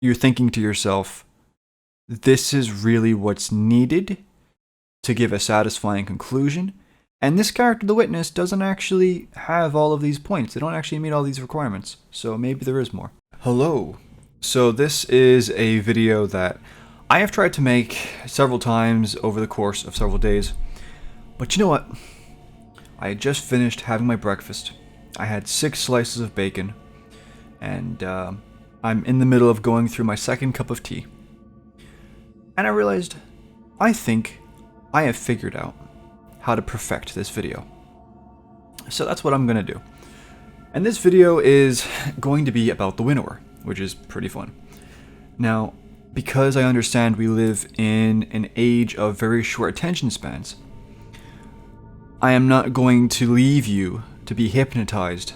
you're thinking to yourself, this is really what's needed to give a satisfying conclusion. And this character, the witness, doesn't actually have all of these points. They don't actually meet all these requirements. So maybe there is more. Hello. So this is a video that I have tried to make several times over the course of several days. But you know what? I had just finished having my breakfast. I had 6 slices of bacon. And I'm in the middle of going through my second cup of tea. And I realized, I think I have figured out how to perfect this video. So that's what I'm going to do. And this video is going to be about the Winnower, which is pretty fun. Now, because I understand we live in an age of very short attention spans, I am not going to leave you to be hypnotized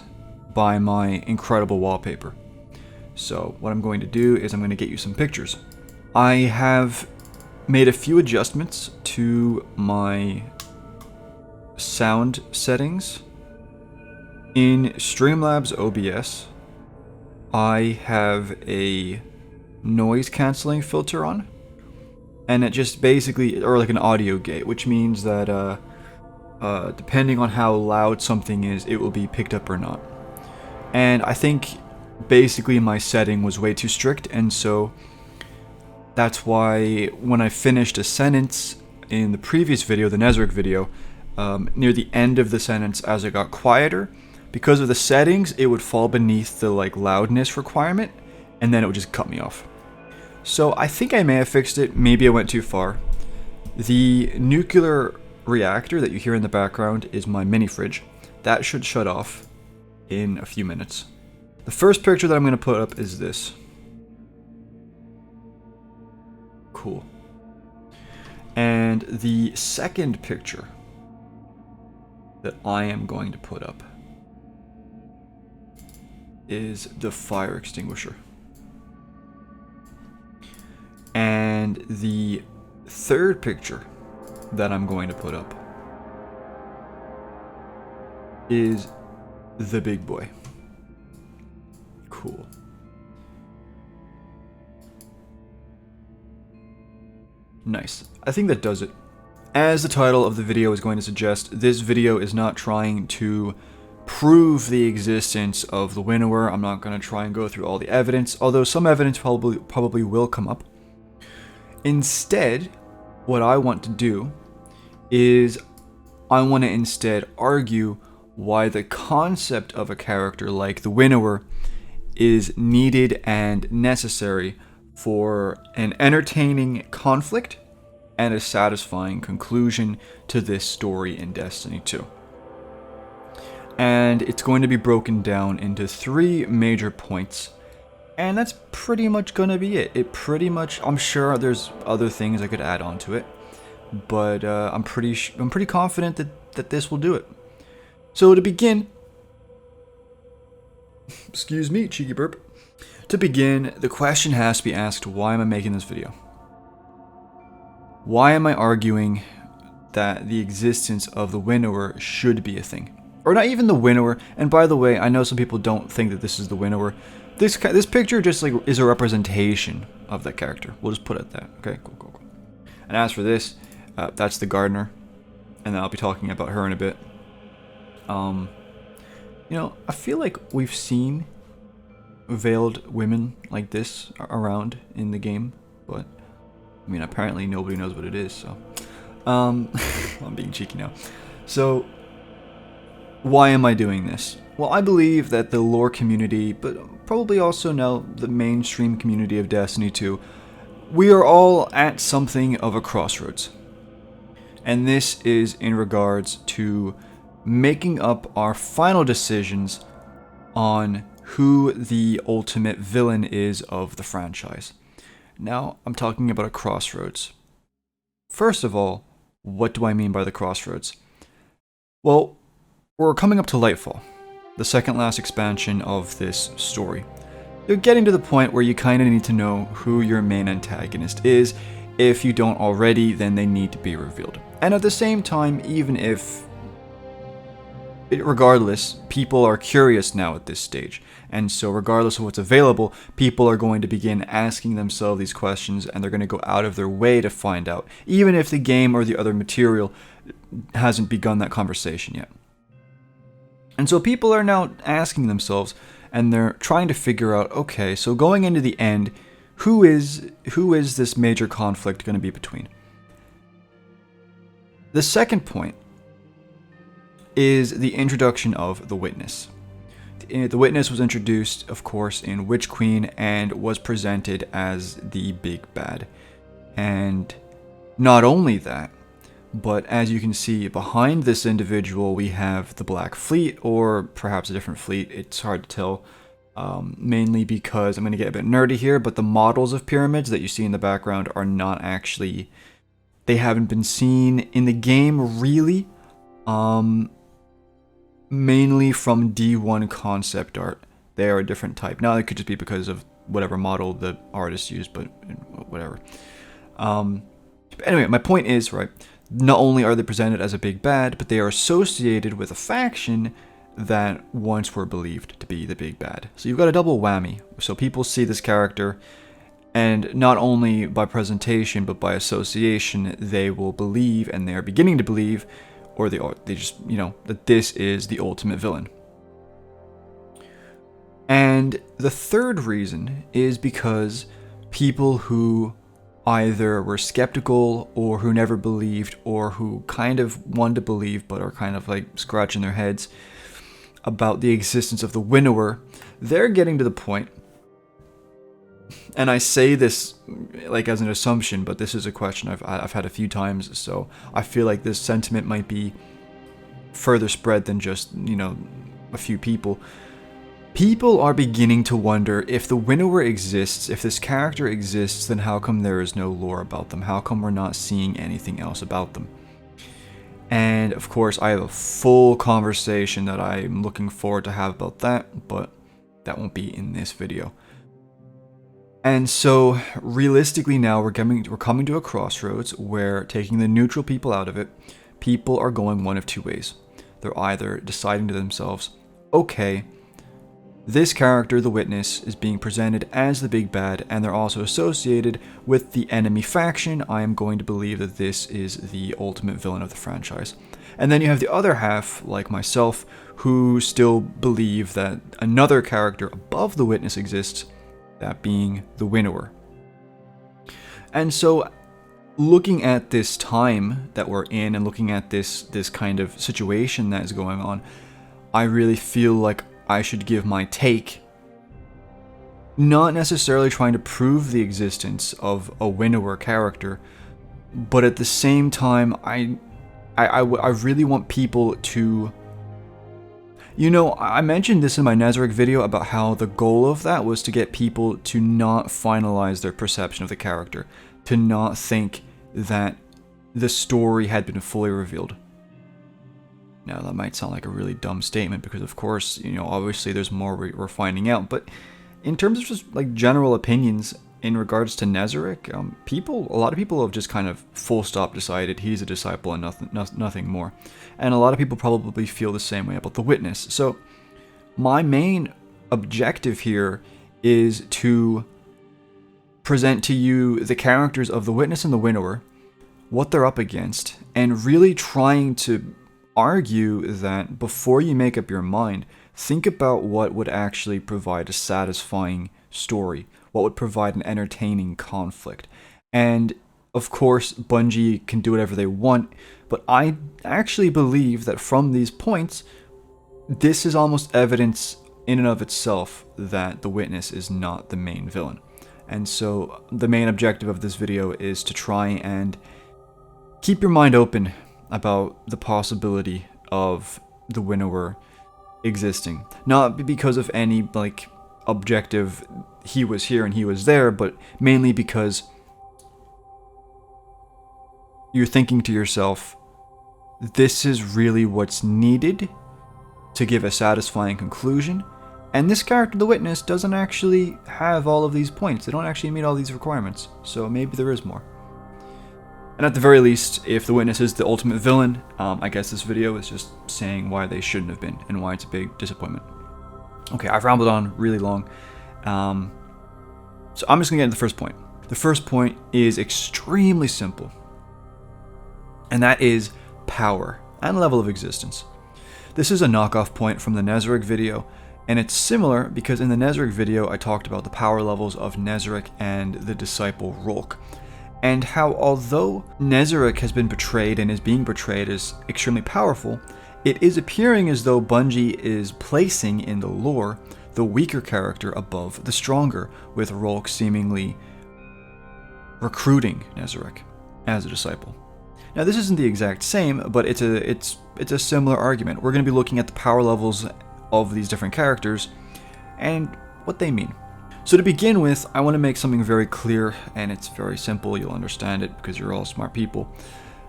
by my incredible wallpaper. So what I'm going to do is I'm going to get you some pictures. I have made a few adjustments to my sound settings. In Streamlabs OBS, I have a noise cancelling filter on, and it just basically, or like an audio gate, which means that depending on how loud something is, it will be picked up or not. And I think basically my setting was way too strict, and so that's why when I finished a sentence in the previous video, the Nezric video, near the end of the sentence, as it got quieter, because of the settings, it would fall beneath the loudness requirement, and then it would just cut me off. So I think I may have fixed it. Maybe I went too far. The nuclear reactor that you hear in the background is my mini fridge. That should shut off in a few minutes. The first picture that I'm going to put up is this. Cool. And the second picture that I am going to put up is the fire extinguisher. And the third picture that I'm going to put up is the big boy. Cool. Nice. I think that does it. As the title of the video is going to suggest, this video is not trying to prove the existence of the Winnower. I'm not going to try and go through all the evidence, although some evidence probably will come up. Instead, what I want to do is I want to instead argue why the concept of a character like the Winnower is needed and necessary for an entertaining conflict and a satisfying conclusion to this story in Destiny 2. And it's going to be broken down into 3 major points, and that's pretty much going to be it. I'm sure there's other things I could add on to it, but I'm pretty confident that this will do it. So to begin, excuse me, cheeky burp. To begin, the question has to be asked, why am I making this video? Why am I arguing that the existence of the Winnower should be a thing? Or not even the Winnower, and by the way, I know some people don't think that this is the Winnower. This picture just is a representation of that character. We'll just put it at that. Okay, cool. And as for this, that's the gardener, and I'll be talking about her in a bit. I feel like we've seen veiled women like this around in the game, but I mean, apparently nobody knows what it is, so I'm being cheeky now. So why am I doing this? Well, I believe that the lore community, but probably also now the mainstream community of Destiny 2, we are all at something of a crossroads. And this is in regards to making up our final decisions on who the ultimate villain is of the franchise. Now, I'm talking about a crossroads. First of all, what do I mean by the crossroads? Well, we're coming up to Lightfall, the second last expansion of this story. You're getting to the point where you kind of need to know who your main antagonist is. If you don't already, then they need to be revealed. And at the same time, even if, regardless, people are curious now at this stage. And so regardless of what's available, people are going to begin asking themselves these questions, and they're going to go out of their way to find out, even if the game or the other material hasn't begun that conversation yet. And so people are now asking themselves, and they're trying to figure out, okay, so going into the end, who is this major conflict going to be between? The second point is the introduction of the Witness. The Witness was introduced, of course, in Witch Queen and was presented as the big bad. And not only that, but as you can see behind this individual, we have the Black Fleet, or perhaps a different fleet. It's hard to tell, mainly because I'm going to get a bit nerdy here, but the models of pyramids that you see in the background are not actually, they haven't been seen in the game really, mainly from D1 concept art. They are a different type. Now it could just be because of whatever model the artist used, but whatever. Anyway, my point is, right, not only are they presented as a big bad, but they are associated with a faction that once were believed to be the big bad. So you've got a double whammy. So people see this character, and not only by presentation, but by association, they will believe, and they are beginning to believe, or they just, that this is the ultimate villain. And the third reason is because people who either were skeptical, or who never believed, or who kind of wanted to believe but are kind of like scratching their heads about the existence of the Winnower, they're getting to the point, and I say this like as an assumption, but this is a question I've had a few times, so I feel like this sentiment might be further spread than just, a few people. People are beginning to wonder, if the Winnower exists, if this character exists, then how come there is no lore about them? How come we're not seeing anything else about them? And of course, I have a full conversation that I'm looking forward to have about that, but that won't be in this video. And so, realistically now, we're coming to a crossroads where, taking the neutral people out of it, people are going one of two ways. They're either deciding to themselves, okay, this character, the Witness, is being presented as the big bad, and they're also associated with the enemy faction. I am going to believe that this is the ultimate villain of the franchise. And then you have the other half, like myself, who still believe that another character above the Witness exists, that being the Winnower. And so, looking at this time that we're in, and looking at this kind of situation that is going on, I really feel like I should give my take, not necessarily trying to prove the existence of a Winnower character, but at the same time, I really want people to, I mentioned this in my Nazarick video about how the goal of that was to get people to not finalize their perception of the character, to not think that the story had been fully revealed. Now, that might sound like a really dumb statement because, of course, obviously there's more we're finding out. But in terms of just like general opinions in regards to Nazarick, a lot of people have just kind of full stop decided he's a disciple and nothing more. And a lot of people probably feel the same way about the Witness. So my main objective here is to present to you the characters of the Witness and the Winnower, what they're up against, and really trying to argue that before you make up your mind, think about what would actually provide a satisfying story, what would provide an entertaining conflict. And of course, Bungie can do whatever they want, but I actually believe that from these points, this is almost evidence in and of itself that the Witness is not the main villain. And so the main objective of this video is to try and keep your mind open about the possibility of the Winnower existing. Not because of any, objective, he was here and he was there, but mainly because you're thinking to yourself, this is really what's needed to give a satisfying conclusion, and this character, the Witness, doesn't actually have all of these points. They don't actually meet all these requirements, so maybe there is more. And at the very least, if the Witness is the ultimate villain, I guess this video is just saying why they shouldn't have been, and why it's a big disappointment. Okay, I've rambled on really long. So I'm just going to get into the first point. The first point is extremely simple, and that is power and level of existence. This is a knockoff point from the Nezarec video, and it's similar because in the Nezarec video I talked about the power levels of Nezarec and the disciple Rolk, and how although Nezarec has been portrayed and is being portrayed as extremely powerful, it is appearing as though Bungie is placing in the lore the weaker character above the stronger, with Rolk seemingly recruiting Nezarec as a disciple. Now this isn't the exact same, but it's a similar argument. We're going to be looking at the power levels of these different characters and what they mean. So to begin with, I want to make something very clear, and it's very simple. You'll understand it because you're all smart people.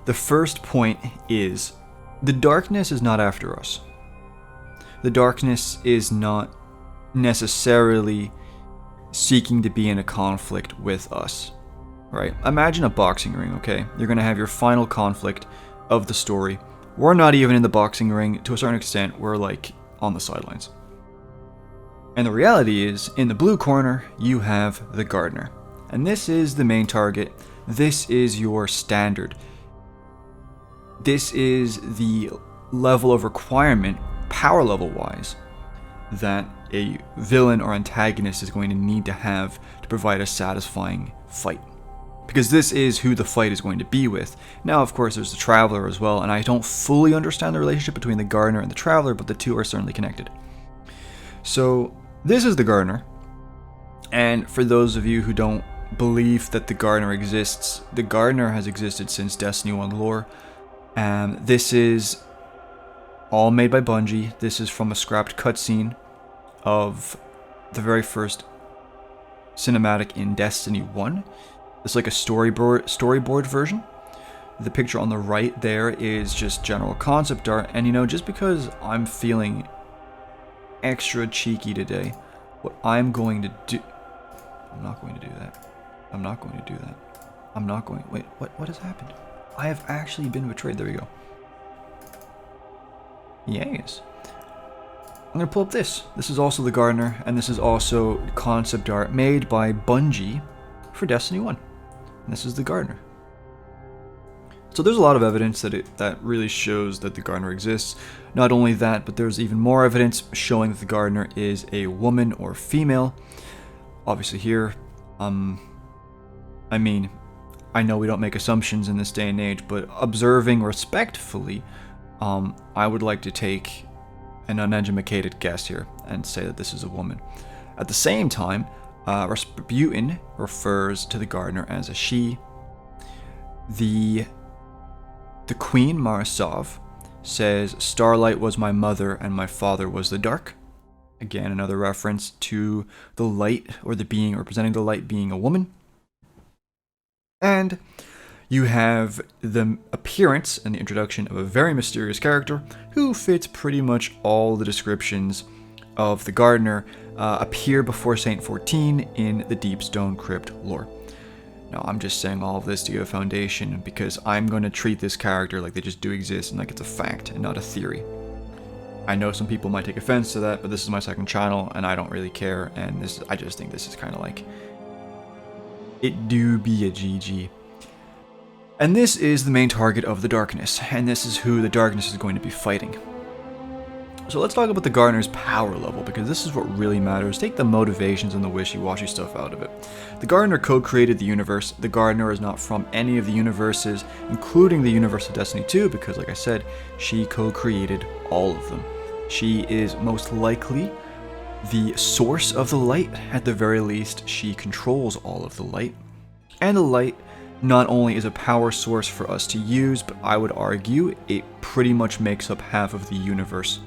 The first point is the darkness is not after us. The darkness is not necessarily seeking to be in a conflict with us. Right? Imagine a boxing ring, okay? You're going to have your final conflict of the story. We're not even in the boxing ring. To a certain extent, we're like on the sidelines. And the reality is, in the blue corner, you have the gardener. And this is the main target. This is your standard. This is the level of requirement, power level wise, that a villain or antagonist is going to need to have to provide a satisfying fight. Because this is who the fight is going to be with. Now, of course, there's the Traveler as well, and I don't fully understand the relationship between the Gardener and the Traveler, but the two are certainly connected. So, this is the Gardener, and for those of you who don't believe that the Gardener exists, the Gardener has existed since Destiny 1 lore. This is all made by Bungie. This is from a scrapped cutscene of the very first cinematic in Destiny 1. It's like a storyboard version. The picture on the right there is just general concept art, and you know, just because I'm feeling extra cheeky today, what I'm going to do... I'm not going to do that. I'm not going to do that. I'm not going... Wait, what has happened? I have actually been betrayed. There we go. Yes. I'm going to pull up this. This is also the Gardener, and this is also concept art made by Bungie for Destiny 1. And this is the Gardener. So there's a lot of evidence that really shows that the Gardener exists. Not only that, but there's even more evidence showing that the Gardener is a woman or female. Obviously here, I mean, I know we don't make assumptions in this day and age, but observing respectfully, I would like to take an uneducated guess here and say that this is a woman. At the same time, Rasputin refers to the Gardener as a she. The Queen, Marisov, says, "Starlight was my mother and my father was the dark." Again, another reference to the light, or the being representing the light being a woman. And you have the appearance and the introduction of a very mysterious character who fits pretty much all the descriptions of the Gardener appear before Saint 14 in the Deepstone Crypt lore. Now, I'm just saying all of this to give a foundation because I'm going to treat this character like they just do exist and like it's a fact and not a theory. I know some people might take offense to that, but this is my second channel and I don't really care, and I just think this is kind of like, it do be a GG. And this is the main target of the Darkness, and this is who the Darkness is going to be fighting. So let's talk about the Gardener's power level, because this is what really matters. Take the motivations and the wishy-washy stuff out of it. The Gardener co-created the universe. The Gardener is not from any of the universes, including the universe of Destiny 2, because like I said, she co-created all of them. She is most likely the source of the light. At the very least, she controls all of the light. And the light not only is a power source for us to use, but I would argue it pretty much makes up half of the universe.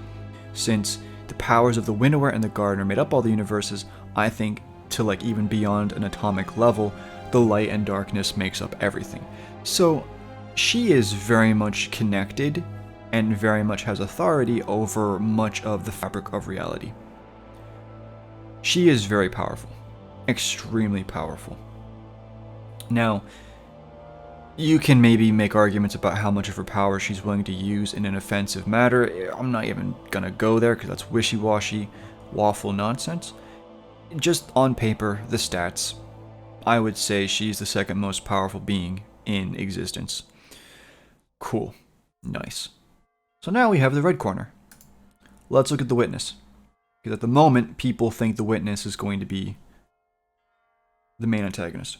Since the powers of the Winnower and the Gardener made up all the universes, I think to like even beyond an atomic level, the light and darkness makes up everything. So she is very much connected and very much has authority over much of the fabric of reality. She is very powerful, extremely powerful. Now, you can maybe make arguments about how much of her power she's willing to use in an offensive matter. I'm not even gonna go there because that's wishy-washy. waffle nonsense. Just on paper, the stats, I would say she's the second most powerful being in existence. Cool. Nice. So now we have the red corner. Let's look at the witness. Because at the moment, people think the witness is going to be the main antagonist.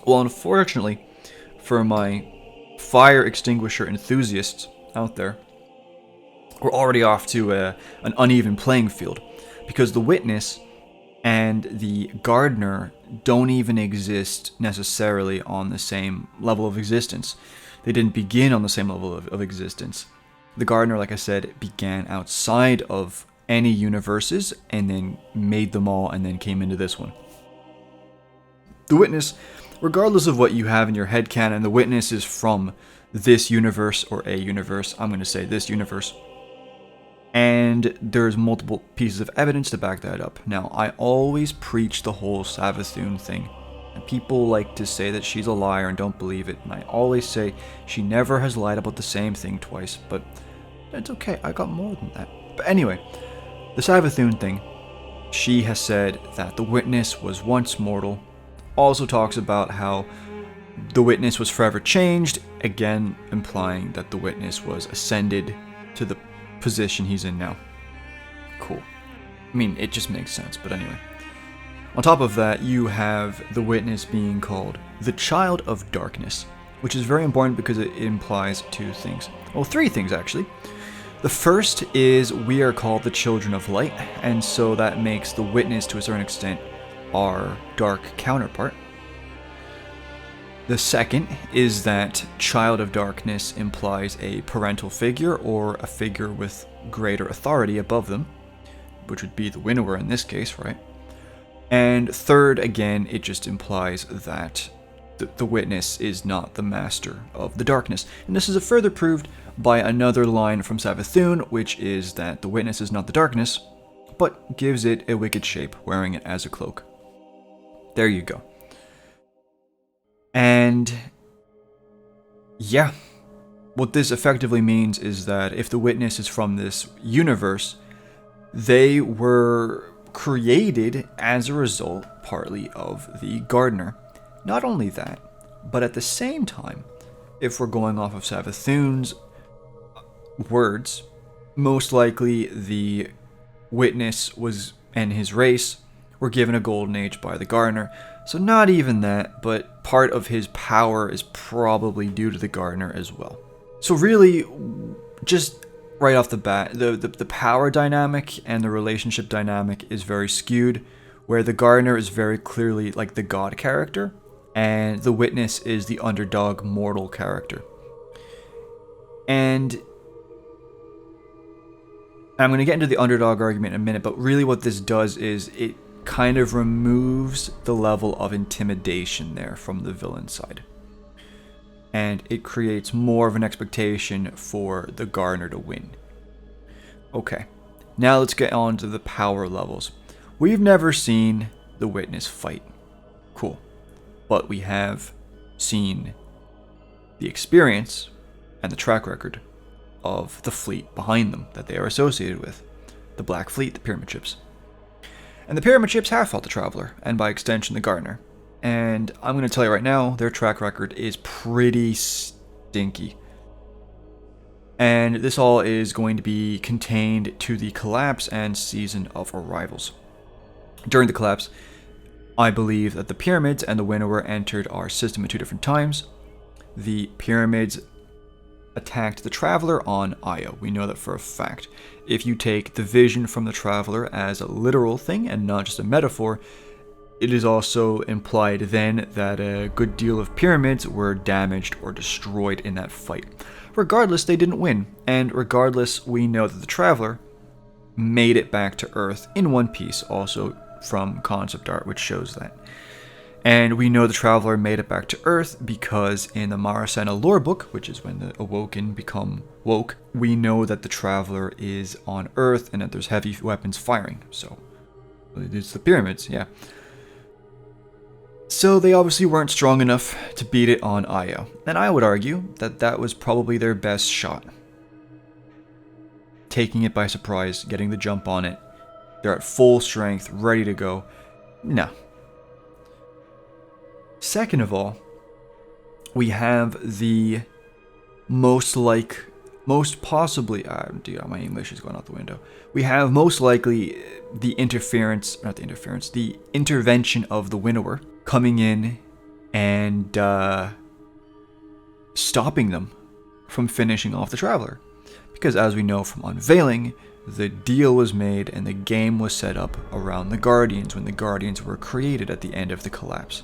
Well, unfortunately, for my fire extinguisher enthusiasts out there, we're already off to an uneven playing field. Because the witness and the gardener don't even exist necessarily on the same level of existence. They didn't begin on the same level of existence. The gardener, like I said, began outside of any universes and then made them all and then came into this one. The witness, regardless of what you have in your headcanon, the witness is from this universe or a universe. I'm going to say this universe. And there's multiple pieces of evidence to back that up. Now, I always preach the whole Savathun thing. And people like to say that she's a liar and don't believe it. And I always say she never has lied about the same thing twice. But it's okay, I got more than that. But anyway, the Savathun thing. She has said that the witness was once mortal. Also talks about how the witness was forever changed. Again, implying that the witness was ascended to the position he's in now. Cool. I mean, it just makes sense, but anyway. On top of that, you have the witness being called the Child of Darkness, which is very important because it implies two things. Well, three things, actually. The first is we are called the Children of Light, and so that makes the witness, to a certain extent, our dark counterpart. The second is that Child of Darkness implies a parental figure or a figure with greater authority above them, which would be the Winnower in this case, right? And third, again, it just implies that the witness is not the master of the darkness. And this is further proved by another line from Savathun, which is that the witness is not the darkness, but gives it a wicked shape, wearing it as a cloak. There you go. And yeah, what this effectively means is that if the witness is from this universe, they were created as a result partly of the gardener. Not only that, but at the same time, if we're going off of Savathun's words, most likely the witness was and his race were given a golden age by the gardener. So not even that, but part of his power is probably due to the gardener as well. So really, just right off the bat, the power dynamic and the relationship dynamic is very skewed, where the gardener is very clearly like the god character, and the witness is the underdog mortal character. And I'm going to get into the underdog argument in a minute, but really what this does is it kind of removes the level of intimidation there from the villain side. And it creates more of an expectation for the gardener to win. Okay, now let's get on to the power levels. We've never seen the witness fight. Cool. But we have seen the experience and the track record of the fleet behind them that they are associated with. The Black Fleet, the Pyramid Ships. And the Pyramid Ships have fought the Traveler, and by extension the Gardener. And I'm going to tell you right now, their track record is pretty stinky. And this all is going to be contained to the collapse and season of arrivals. During the collapse, I believe that the Pyramids and the Winnower entered our system at two different times. The Pyramids attacked the Traveler on Io. We know that for a fact. If you take the vision from the Traveler as a literal thing and not just a metaphor, it is also implied then that a good deal of pyramids were damaged or destroyed in that fight. Regardless, they didn't win, and regardless, we know that the Traveler made it back to Earth in one piece, also from concept art, which shows that. And we know the Traveler made it back to Earth because in the Marasena lore book, which is when the Awoken become woke, we know that the Traveler is on Earth and that there's heavy weapons firing. So, it's the pyramids, yeah. So they obviously weren't strong enough to beat it on Io. And I would argue that that was probably their best shot. taking it by surprise, getting the jump on it. They're at full strength, ready to go. No. Second of all, we have the most possibly, dude, my English is going out the window. We have most likely the intervention of the Winnower coming in and stopping them from finishing off the Traveler. Because as we know from Unveiling, the deal was made and the game was set up around the Guardians when the Guardians were created at the end of the collapse.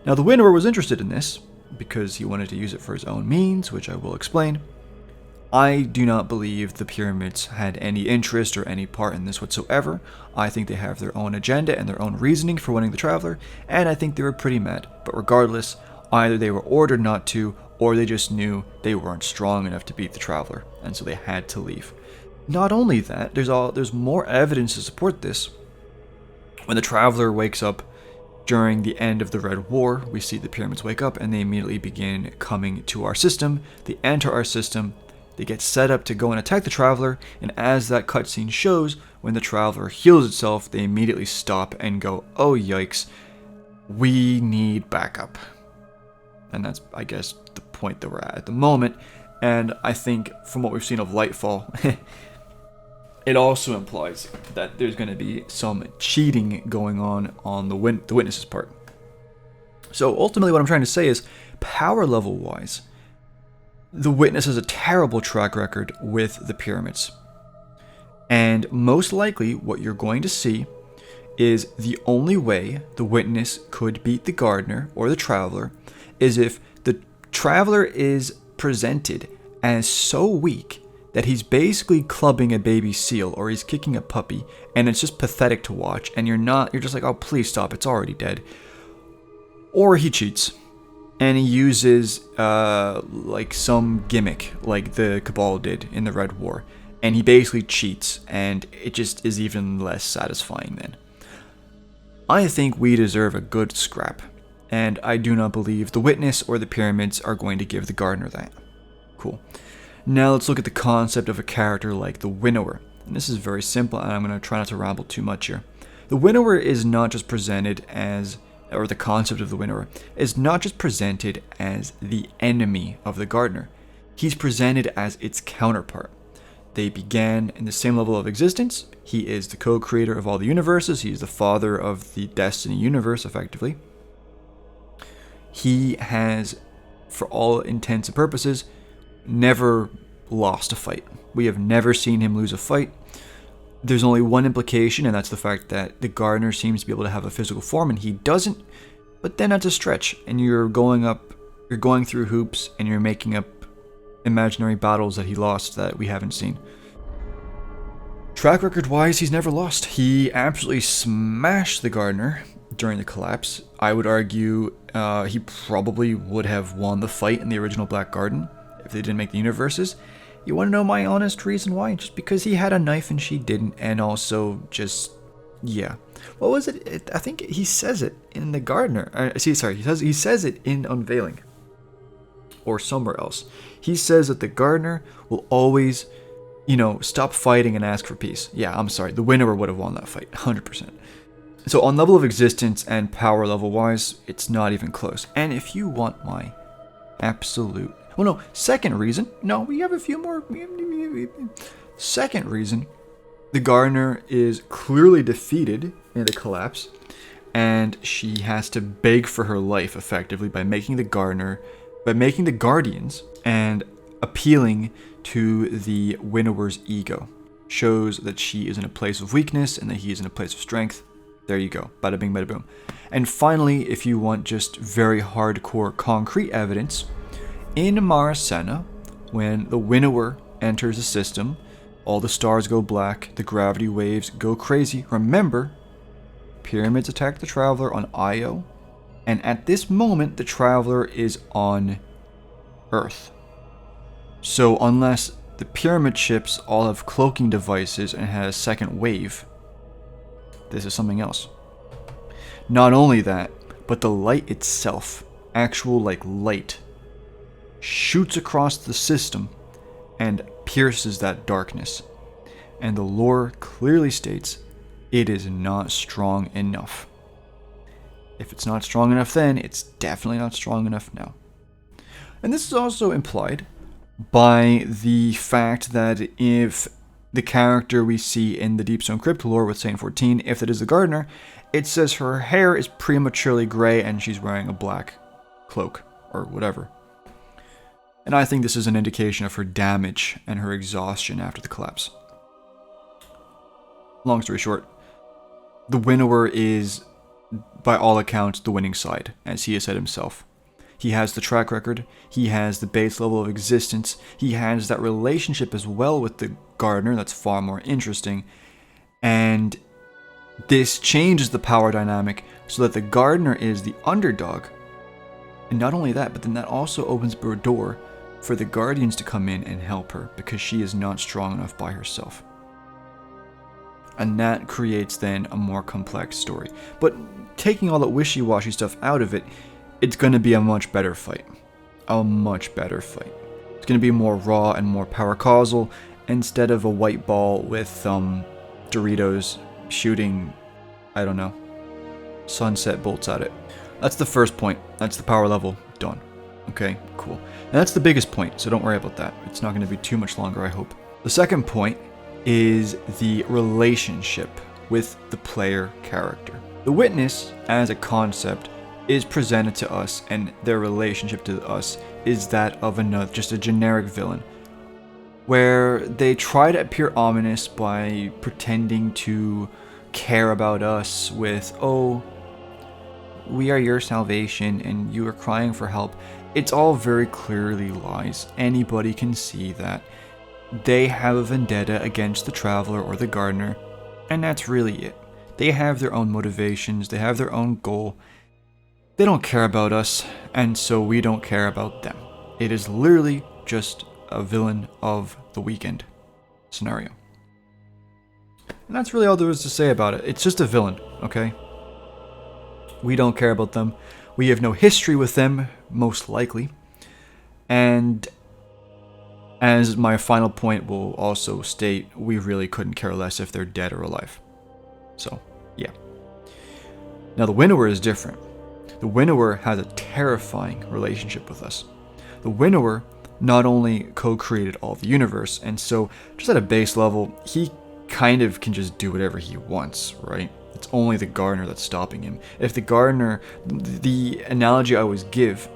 Now the Winnower was interested in this because he wanted to use it for his own means, which I will explain. I do not believe the Pyramids had any interest or any part in this whatsoever. I think they have their own agenda and their own reasoning for winning the Traveler, and I think they were pretty mad. But regardless, either they were ordered not to, or they just knew they weren't strong enough to beat the Traveler, and so they had to leave. Not only that, there's more evidence to support this. When the Traveler wakes up during the end of the Red War, we see the Pyramids wake up and they immediately begin coming to our system. They enter our system, they get set up to go and attack the Traveler, and as that cutscene shows, when the Traveler heals itself, they immediately stop and go, oh yikes, we need backup. And that's, I guess, the point that we're at the moment. And I think from what we've seen of Lightfall, it also implies that there's going to be some cheating going on the witness's part. So ultimately what I'm trying to say is, power level wise, the Witness has a terrible track record with the Pyramids. And most likely what you're going to see is the only way the Witness could beat the Gardener or the Traveler is if the Traveler is presented as so weak that he's basically clubbing a baby seal or he's kicking a puppy, and it's just pathetic to watch, and you're just like, oh please stop, it's already dead. Or he cheats and he uses like some gimmick like the Cabal did in the Red War, and he basically cheats and it just is even less satisfying then. I think we deserve a good scrap, and I do not believe the Witness or the Pyramids are going to give the Gardener that. Cool. Now let's look at the concept of a character like the Winnower. And this is very simple, and I'm going to try not to ramble too much here. The Winnower is not just presented as, or the concept of the Winnower, is not just presented as the enemy of the Gardener. He's presented as its counterpart. They began in the same level of existence. He is the co-creator of all the universes. He is the father of the Destiny universe, effectively. He has, for all intents and purposes, never lost a fight. We have never seen him lose a fight. There's only one implication, and that's the fact that the Gardener seems to be able to have a physical form and he doesn't. But then that's a stretch, and you're going through hoops and you're making up imaginary battles that he lost that we haven't seen. Track record wise, he's never lost. He absolutely smashed the Gardener during the collapse. I would argue he probably would have won the fight in the original Black Garden if they didn't make the universes. You want to know my honest reason why? Just because he had a knife and she didn't, and also just, yeah. What was it? I think he says it in the Gardener. He says it in Unveiling, or somewhere else. He says that the Gardener will always, stop fighting and ask for peace. Yeah, I'm sorry. The Winnower would have won that fight, 100%. So on level of existence and power level wise, it's not even close. And if you want my absolute... Well, no, second reason. No, we have a few more. Second reason, the Gardener is clearly defeated in the collapse, and she has to beg for her life, effectively, by making the Guardians, and appealing to the Winnower's ego. Shows that she is in a place of weakness and that he is in a place of strength. There you go. Bada bing, bada boom. And finally, if you want just very hardcore concrete evidence, in Mara Senna, when the Winnower enters the system, all the stars go black, the gravity waves go crazy. Remember, Pyramids attack the Traveler on Io, and at this moment, the Traveler is on Earth. So unless the Pyramid ships all have cloaking devices and had a second wave, this is something else. Not only that, but the light itself, actual light, shoots across the system and pierces that darkness. And the lore clearly states it is not strong enough. If it's not strong enough then, it's definitely not strong enough now. And this is also implied by the fact that if the character we see in the Deepstone Crypt lore with Saint 14, if it is the gardener, it says her hair is prematurely gray and she's wearing a black cloak or whatever. And I think this is an indication of her damage and her exhaustion after the collapse. Long story short, the Winnower is, by all accounts, the winning side, as he has said himself. He has the track record, he has the base level of existence, he has that relationship as well with the gardener that's far more interesting, and this changes the power dynamic so that the gardener is the underdog. And not only that, but then that also opens up a door for the guardians to come in and help her because she is not strong enough by herself. And that creates then a more complex story. But taking all that wishy-washy stuff out of it, it's going to be a much better fight. A much better fight. It's going to be more raw and more power causal instead of a white ball with Doritos shooting, I don't know, sunset bolts at it. That's the first point. That's the power level. Done. Okay, cool. And that's the biggest point, so don't worry about that. It's not going to be too much longer, I hope. The second point is the relationship with the player character. The witness, as a concept, is presented to us, and their relationship to us is that of another, just a generic villain, where they try to appear ominous by pretending to care about us with, oh, we are your salvation and you are crying for help. It's all very clearly lies. Anybody can see that. They have a vendetta against the traveler or the gardener, and that's really it. They have their own motivations, they have their own goal. They don't care about us, and so we don't care about them. It is literally just a villain of the weekend scenario. And that's really all there is to say about it. It's just a villain, okay? We don't care about them. We have no history with them, most likely. And as my final point will also state, we really couldn't care less if they're dead or alive. So, yeah. Now the Winnower is different. The Winnower has a terrifying relationship with us. The Winnower not only co-created all the universe, and so just at a base level, he kind of can just do whatever he wants, right? It's only the gardener that's stopping him. If the gardener, the analogy I always give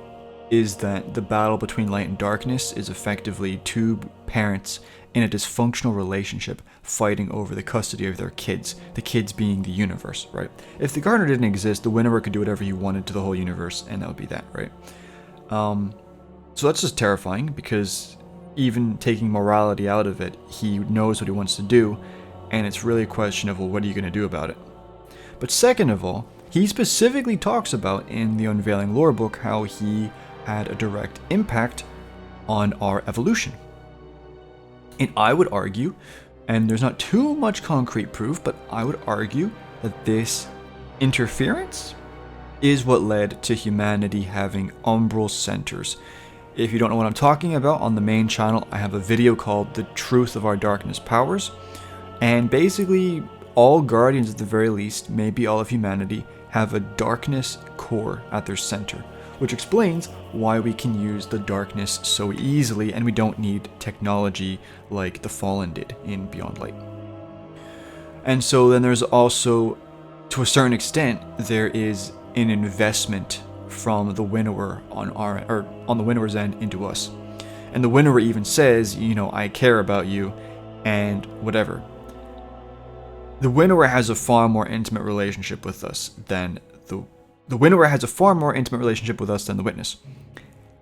is that the battle between light and darkness is effectively two parents in a dysfunctional relationship fighting over the custody of their kids, the kids being the universe, right? If the gardener didn't exist, the Winnower could do whatever he wanted to the whole universe, and that would be that, right? So that's just terrifying, because even taking morality out of it, he knows what he wants to do, and it's really a question of, well, what are you going to do about it? But second of all, he specifically talks about in the Unveiling lore book how he had a direct impact on our evolution. And I would argue, and there's not too much concrete proof, but I would argue that this interference is what led to humanity having umbral centers. If you don't know what I'm talking about, on the main channel I have a video called The Truth of Our Darkness Powers, and basically all guardians at the very least, maybe all of humanity, have a darkness core at their center, which explains why we can use the darkness so easily and we don't need technology like the Fallen did in Beyond Light. And so then there's also, to a certain extent, there is an investment from the Winnower on the Winnower's end into us. And the Winnower even says, you know, I care about you and whatever. The Winnower has a far more intimate relationship with us than the Winnower has a far more intimate relationship with us than the Witness.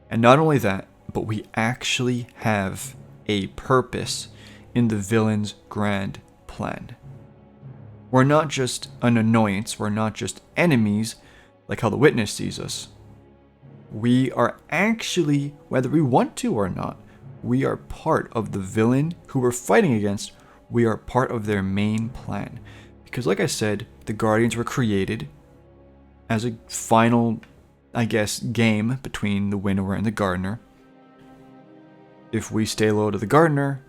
And not only that, but we actually have a purpose in the villain's grand plan. We're not just an annoyance, we're not just enemies, like how the Witness sees us. We are actually, whether we want to or not, we are part of the villain who we're fighting against. We are part of their main plan. Because like I said, the Guardians were created as a final, I guess, game between the Winnower and the Gardener. If we stay loyal to the gardener,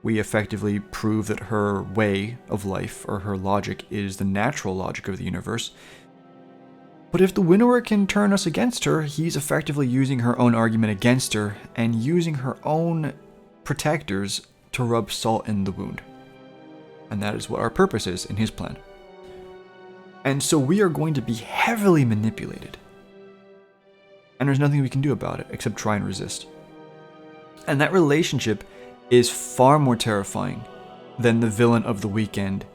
we effectively prove that her way of life, or her logic, is the natural logic of the universe. But if the Winnower can turn us against her, he's effectively using her own argument against her and using her own protectors to rub salt in the wound. And that is what our purpose is in his plan. And so we are going to be heavily manipulated. And there's nothing we can do about it except try and resist. And that relationship is far more terrifying than the villain of the weekend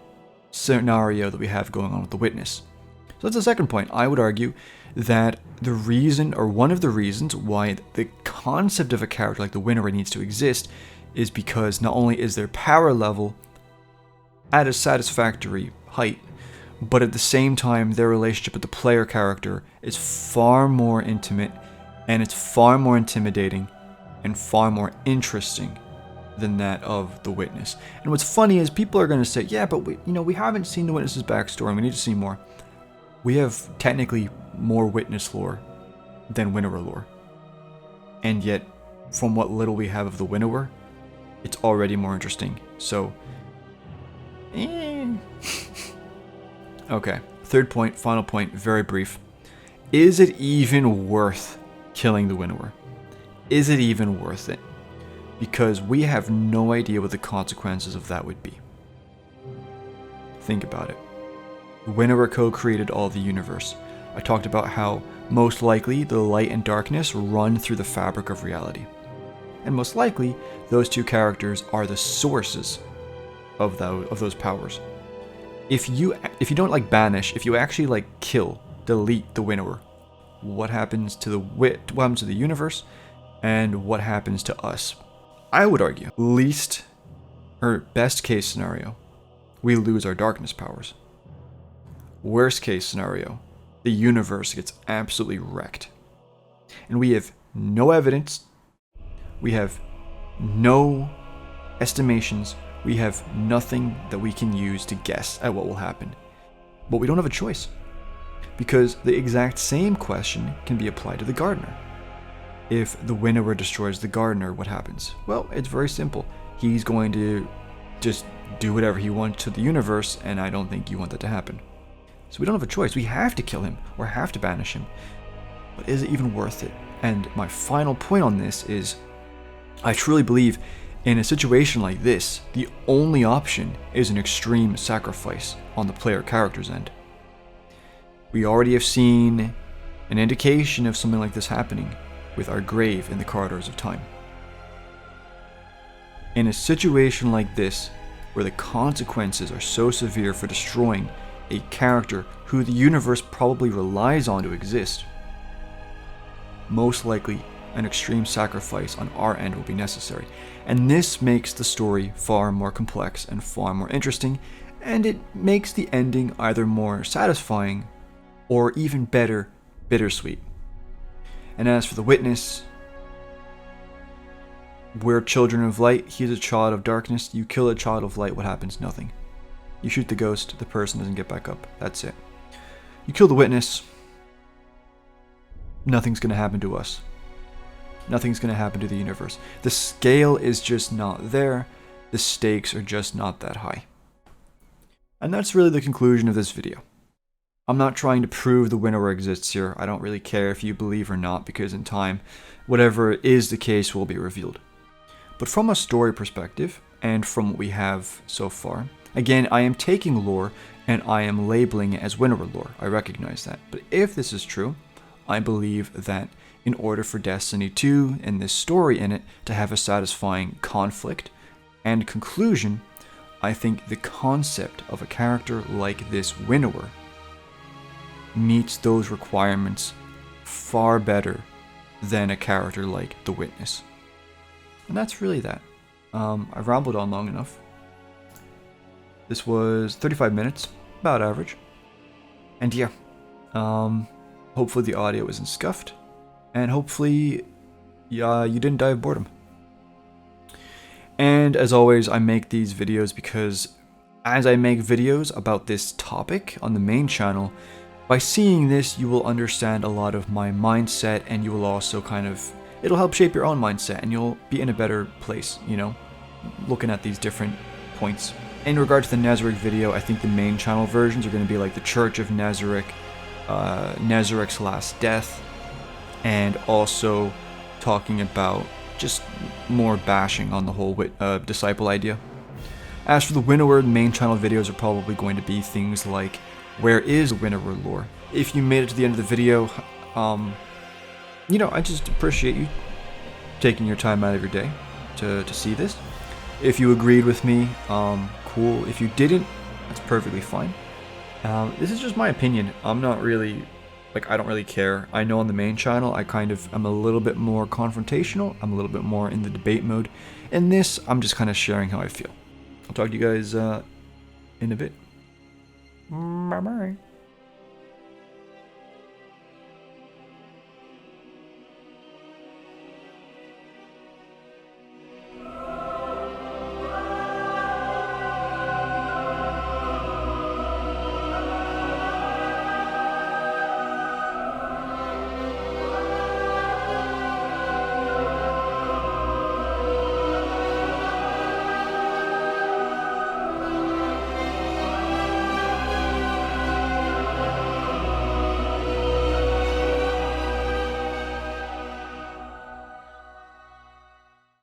scenario that we have going on with the Witness. So that's the second point. I would argue that the reason, or one of the reasons, why the concept of a character like the Winnower needs to exist is because not only is their power level at a satisfactory height, but at the same time their relationship with the player character is far more intimate, and it's far more intimidating and far more interesting than that of the Witness. And what's funny is people are going to say, yeah, but we haven't seen the Witness's backstory and we need to see more. We have technically more Witness lore than Winnower lore. And yet, from what little we have of the Winnower, it's already more interesting. So, okay, third point, final point, very brief. Is it even worth killing the Winnower? Is it even worth it? Because we have no idea what the consequences of that would be. Think about it. Winnower co-created all the universe. I talked about how most likely the light and darkness run through the fabric of reality. And most likely, those two characters are the sources of those powers. If you don't banish, if you actually kill, delete the Winnower, what happens to the universe, and what happens to us? I would argue, best case scenario, we lose our darkness powers. Worst case scenario, the universe gets absolutely wrecked. And we have no evidence, we have no estimations, we have nothing that we can use to guess at what will happen. But we don't have a choice, because the exact same question can be applied to the gardener. If the Winnower destroys the gardener, what happens? Well, it's very simple. He's going to just do whatever he wants to the universe, and I don't think you want that to happen. So we don't have a choice. We have to kill him, or have to banish him. But is it even worth it? And my final point on this is, I truly believe in a situation like this, the only option is an extreme sacrifice on the player character's end. We already have seen an indication of something like this happening with our grave in the corridors of time. In a situation like this, where the consequences are so severe for destroying a character who the universe probably relies on to exist, most likely an extreme sacrifice on our end will be necessary. And this makes the story far more complex and far more interesting, and it makes the ending either more satisfying or even better, bittersweet. And as for the Witness, we're children of light, he's a child of darkness. You kill a child of light, what happens? Nothing. You shoot the ghost, the person doesn't get back up. That's it. You kill the Witness, nothing's going to happen to us. Nothing's going to happen to the universe. The scale is just not there. The stakes are just not that high. And that's really the conclusion of this video. I'm not trying to prove the Winnower exists here. I don't really care if you believe or not, because in time, whatever is the case will be revealed. But from a story perspective, and from what we have so far, again, I am taking lore and I am labeling it as Winnower lore. I recognize that. But if this is true, I believe that in order for Destiny 2 and this story in it to have a satisfying conflict and conclusion, I think the concept of a character like this Winnower meets those requirements far better than a character like the Witness. And that's really that. I've rambled on long enough. This was 35 minutes, about average. And yeah, hopefully the audio isn't scuffed, and hopefully you didn't die of boredom. And as always, I make these videos because as I make videos about this topic on the main channel, by seeing this, you will understand a lot of my mindset, and you will also kind of it'll help shape your own mindset, and you'll be in a better place, you know, looking at these different points. In regard to the Nazarick video, I think the main channel versions are going to be like the Church of Nazarick, Nazarick's Last Death, and also talking about just more bashing on the whole disciple idea. As for the Winnower, the main channel videos are probably going to be things like, where is Winnower lore? If you made it to the end of the video, you know, I just appreciate you taking your time out of your day to see this. If you agreed with me, cool. If you didn't, that's perfectly fine. This is just my opinion. I'm not really, like, I don't really care. I know on the main channel, I'm a little bit more confrontational. I'm a little bit more in the debate mode. In this, I'm just kind of sharing how I feel. I'll talk to you guys in a bit. Bye-bye.